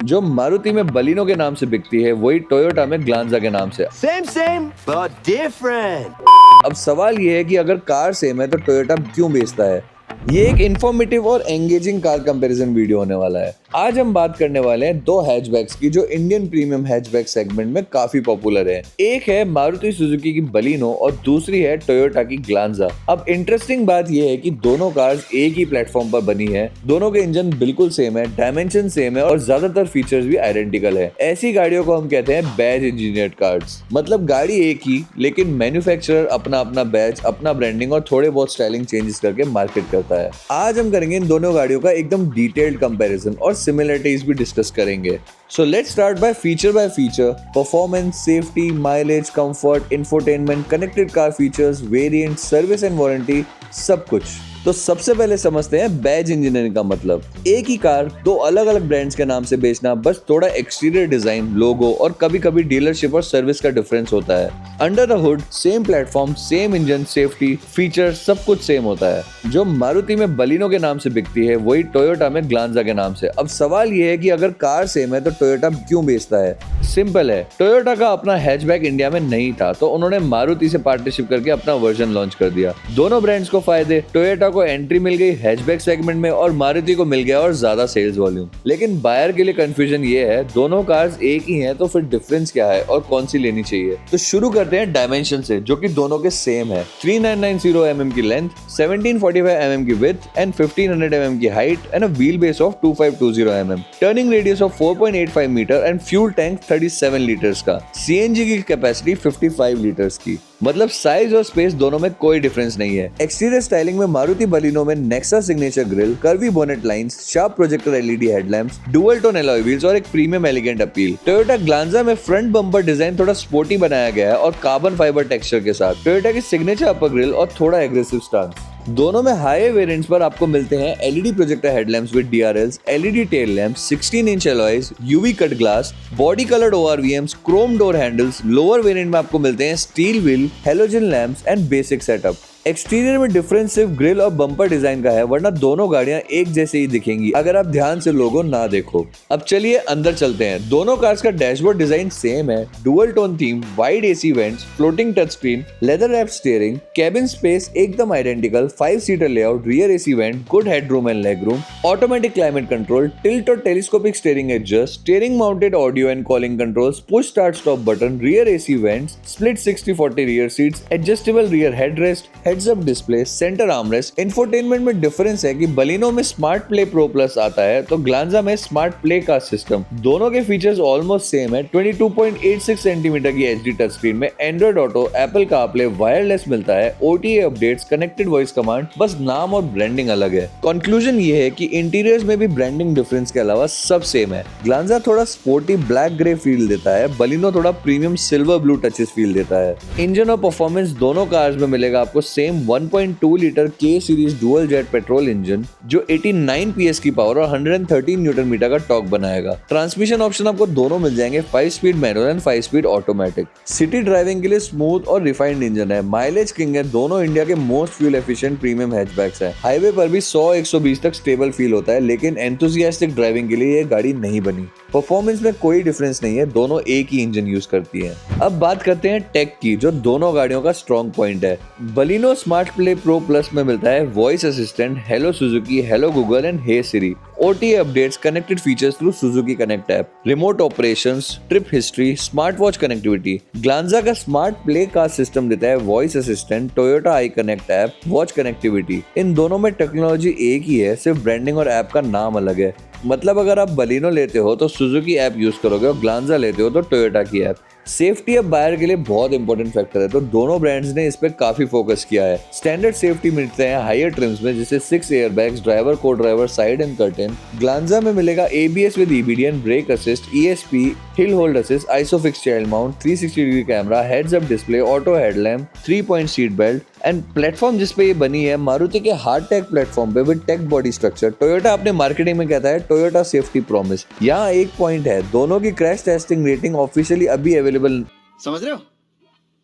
जो मारुति में बलिनो के नाम से बिकती है वही टोयोटा में ग्लांजा के नाम से। Same, but different. अब सवाल ये है कि अगर कार सेम है तो टोयोटा क्यों बेचता है। ये एक इंफॉर्मेटिव और एंगेजिंग कार कंपैरिजन वीडियो होने वाला है। आज हम बात करने वाले हैं दो हैचबैक्स की जो इंडियन प्रीमियम हैचबैक सेगमेंट में काफी पॉपुलर है। एक है मारुति सुजुकी की बलिनो और दूसरी है टोयोटा की ग्लांजा। अब इंटरेस्टिंग बात यह है कि दोनों कार्स एक ही प्लेटफॉर्म पर बनी है, दोनों के इंजन बिल्कुल सेम है, डायमेंशन सेम है और ज्यादातर फीचर्स भी आइडेंटिकल है। ऐसी गाड़ियों को हम कहते हैं बैज इंजीनियर्ड कार्स। मतलब गाड़ी एक ही लेकिन मैन्युफैक्चरर अपना अपना बैज, अपना ब्रांडिंग और थोड़े बहुत स्टाइलिंग चेंजेस करके मार्केट करता है। आज हम करेंगे इन दोनों गाड़ियों का एकदम डिटेल्ड कंपैरिजन और सिमिलरिटीज भी डिस्कस करेंगे। So let's start by feature, performance, safety, mileage, comfort, infotainment, connected car features, variant, service and warranty, सब कुछ। तो सबसे पहले समझते हैं बैज इंजीनियरिंग का मतलब। एक ही कार दो अलग अलग ब्रांड्स के नाम से बेचना, बस थोड़ा एक्सटीरियर डिजाइन, लोगो और कभी कभी डीलरशिप और सर्विस का डिफरेंस होता है। Under the hood same platform, same engine, safety, feature सब कुछ सेम होता है। जो मारुति में बलिनो के नाम से बिकती है वही टोयोटा में ग्लांजा के नाम से। अब सवाल ये है कि अगर कार सेम है तो टोयोटा क्यों बेचता है। सिंपल है, टोयोटा का अपना हैचबैक इंडिया में नहीं था तो उन्होंने मारुति से पार्टनरशिप करके अपना वर्जन लॉन्च कर दिया। दोनों ब्रांड्स को फायदे, टोयोटा को एंट्री मिल गई हैचबैक सेगमेंट में और मारुति को मिल गया और ज्यादा सेल्स वॉल्यूम। लेकिन बायर के लिए कंफ्यूजन ये है, दोनों कार्स एक ही हैं तो फिर डिफरेंस क्या है और कौन सी लेनी चाहिए। तो शुरू करते हैं डायमेंशन से जो कि दोनों के सेम है। 3990 mm की लेंथ, 1745 mm की विड्थ एंड 1500 mm की height and a wheel base of 2520 mm, turning radius of 4.85 metre and fuel tank 37 litres का, सीएनजी की कैपेसिटी 55 लीटर्स की। मतलब साइज और स्पेस दोनों में कोई डिफरेंस नहीं है। एक्सटीरियर स्टाइलिंग में मारुति बलिनो में Nexa signature grill, curvy bonnet lines, sharp projector LED headlamps, dual tone alloy wheels और एक premium elegant appeal. Toyota Glanza में फ्रंट बम्पर डिजाइन थोड़ा स्पोर्टी बनाया गया है और कार्बन फाइबर टेक्सचर के साथ। टोयोटा की सिग्नेचर अपर ग्रिल और थोड़ा एग्रेसिव स्टांस। दोनों में हाई वेरिएंट्स पर आपको मिलते हैं LED projector headlamps with DRLs, LED tail lamps, 16 inch alloys, UV cut glass, body coloured ORVMs, Chrome door handles. Lower variant में आपको मिलते हैं steel wheel, halogen lamps and basic setup. Exterior में difference सिर्फ ग्रिल और bumper design का है, वरना दोनों गाड़ियां एक जैसे ही दिखेंगी अगर आप ध्यान से लोगो ना देखो। अब चलिए अंदर चलते हैं। दोनों कार्स का डैशबोर्ड डिजाइन सेम है, dual tone theme, wide AC vents, floating touch screen, leather wrap steering, cabin space एकदम identical, 5 seater layout, rear AC vent, good headroom and leg room, automatic climate control, tilt और telescopic steering adjust, steering mounted audio and calling controls, push start stop button, rear AC vents, split 60-40 rear seats, adjustable rear headrest, heads up display, centre armrest. Infotainment में difference है कि Baleno में smart play pro plus आता है तो Glanza में smart play का system. दोनों के फीचर्स ऑलमोस्ट सेम है। 22.86 सेंटीमीटर की एचडी टच स्क्रीन में Android auto, Apple CarPlay, wireless मिलता है, OTA updates, connected voice command, बस नाम और ब्रांडिंग अलग है। कंक्लूजन ये है कि इंटीरियर्स में भी ब्रांडिंग डिफरेंस के अलावा सब सेम है। ग्लांजा थोड़ा स्पोर्टी ब्लैक ग्रे फील देता है, बलिनो थोड़ा premium silver blue touches feel देता है। इंजन और परफॉर्मेंस दोनों कार्स में मिलेगा आपको सेम 1.2 लीटर के series dual jet petrol engine जो 89 पीएस की पावर और 113 न्यूटन मीटर का टॉर्क बनाएगा। ट्रांसमिशन ऑप्शन आपको दोनों मिल जाएंगे, 5 speed manual and 5 speed automatic. City driving के लिए स्मूथ और रिफाइंड इंजन है, माइलेज किंग है, दोनों इंडिया के most fuel efficient premium hatchbacks हैं। हाईवे पर भी 100-120 तक स्टेबल फील होता है, लेकिन एंथुसियास्टिक ड्राइविंग के लिए ये गाड़ी नहीं बनी। परफॉर्मेंस में कोई डिफरेंस नहीं है, दोनों एक ही इंजन यूज करती हैं। अब बात करते हैं टेक की जो दोनों गाड़ियों का स्ट्रॉन्ग पॉइंट है। Baleno smart play pro plus में मिलता है voice assistant, hello Suzuki, hello Google and hey Siri, OTA updates, connected features through Suzuki connect app, remote operations, trip history, smart watch connectivity. Glanza का smart play car system देता है voice assistant, Toyota i connect app, watch connectivity. इन दोनों में technology एक ही है, सिर्फ branding और ऐप का नाम अलग है। मतलब अगर आप बलिनो लेते हो तो सुजुकी ऐप यूज करोगे और ग्लांजा लेते हो तो टोयोटा की ऐप। सेफ्टी अब बायर के लिए बहुत इंपॉर्टेंट फैक्टर है तो दोनों ब्रांड्स ने इस पे काफी फोकस किया है। स्टैंडर्ड सेफ्टी मिलते हैं हायर ट्रिम्स में जैसे 6 एयरबैग्स, ड्राइवर को driver side and curtain. Glanza में मिलेगा ABS with EBD and brake assist, ESP, hill hold assist, ISOFIX child mount, 360 degree camera, heads up display, auto headlamp, 3 point seat belt and platform जिस पे ये बनी है मारुति के Heartect platform पे with tech body structure. Toyota अपने marketing में कहता है टोयोटा सेफ्टी प्रॉमिस। यहाँ एक पॉइंट है, दोनों की क्रैश टेस्टिंग रेटिंग ऑफिशियली अभी अवेलेबल समझ रहे हो?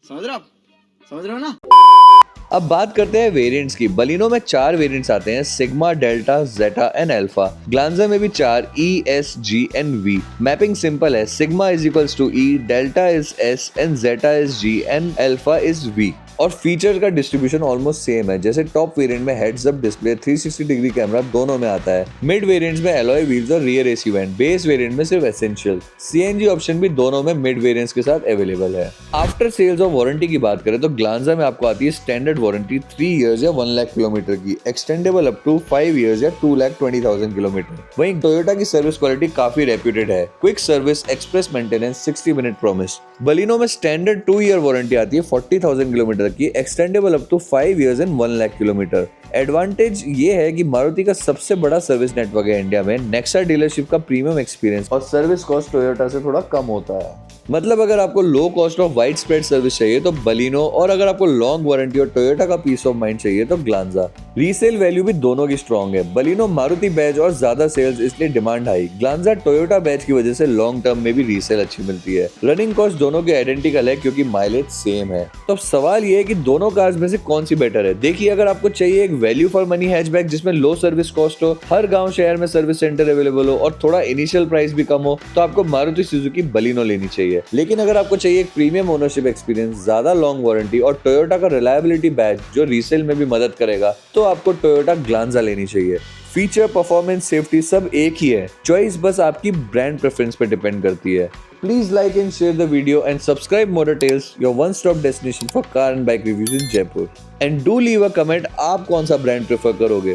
समझ रहे हो आप? समझ रहे हो ना? अब बात करते हैं वेरिएंट्स की। बलिनो में 4 वेरिएंट्स आते हैं, Sigma, Delta, Zeta and Alpha. Glanza में भी 4, E, S, G and V। Mapping simple है, Sigma is equals to E, Delta is S and Zeta is G and Alpha is V। और feature का distribution almost same है, जैसे top variant में heads up display, 360 degree camera दोनों में आता है। मिड वेरिएंट्स में एलॉय व्हील्स और rear AC vent, base variant में सिर्फ एसेंशियल। सीएनजी ऑप्शन भी दोनों में मिड वेरिएंट्स के साथ अवेलेबल है। आफ्टर सेल्स और वारंटी की बात करें तो ग्लांजा में आपको आती है स्टैंडर्ड वारंटी 3 इयर्स या 1 लाख किलोमीटर की, एक्सटेंडेबल अप टू 5 इयर्स या 2,20,000 किलोमीटर। वहीं टोयोटा की सर्विस क्वालिटी काफी रेप्यूटेड है, quick service, express maintenance, 60 minute promise. Baleno में स्टैंडर्ड 2 ईयर वारंटी आती है 40,000 किलोमीटर की, extendable up to 5 years and 1 lakh kilometre. Advantage ये है कि मारुति का सबसे बड़ा सर्विस नेटवर्क है इंडिया में, नेक्सा डीलरशिप का प्रीमियम एक्सपीरियंस और सर्विस कॉस्ट टोयोटा से थोड़ा कम होता है। मतलब अगर आपको low cost of wide spread service चाहिए तो बलिनो, और अगर आपको लॉन्ग वारंटी और टोयोटा का पीस ऑफ माइंड चाहिए तो ग्लांजा। रीसेल वैल्यू भी दोनों की स्ट्रॉन्ग है, बलिनो मारुति बैच और ज्यादा सेल्स इसलिए demand high, Glanza Toyota batch की वजह से लॉन्ग टर्म में भी रीसेल अच्छी मिलती है। रनिंग कॉस्ट दोनों के आइडेंटिकल है क्योंकि माइलेज सेम है। तो अब सवाल ये है कि दोनों कार्स में से कौन सी बेटर है। देखिए, अगर आपको चाहिए एक वैल्यू फॉर मनी हैचबैक जिसमें लो सर्विस कॉस्ट हो, हर गांव शहर में सर्विस सेंटर अवेलेबल हो और थोड़ा इनिशियल प्राइस भी कम हो, तो आपको मारुति सुजुकी बलिनो लेनी चाहिए। लेकिन अगर आपको चाहिए एक प्रीमियम ओनरशिप एक्सपीरियंस, ज्यादा लॉन्ग वारंटी और टोयोटा का रिलायबिलिटी बैच जो रीसेल में भी मदद करेगा, तो आपको टोयोटा ग्लांजा लेनी चाहिए। फीचर, परफॉर्मेंस, सेफ्टी सब एक ही है, चॉइस बस आपकी ब्रांड प्रेफरेंस पे डिपेंड करती है। Please like and share the video and subscribe Motor Tales, your one-stop destination for car and bike reviews in Jaipur. And do leave a comment, आप कौन सा ब्रांड प्रेफर करोगे।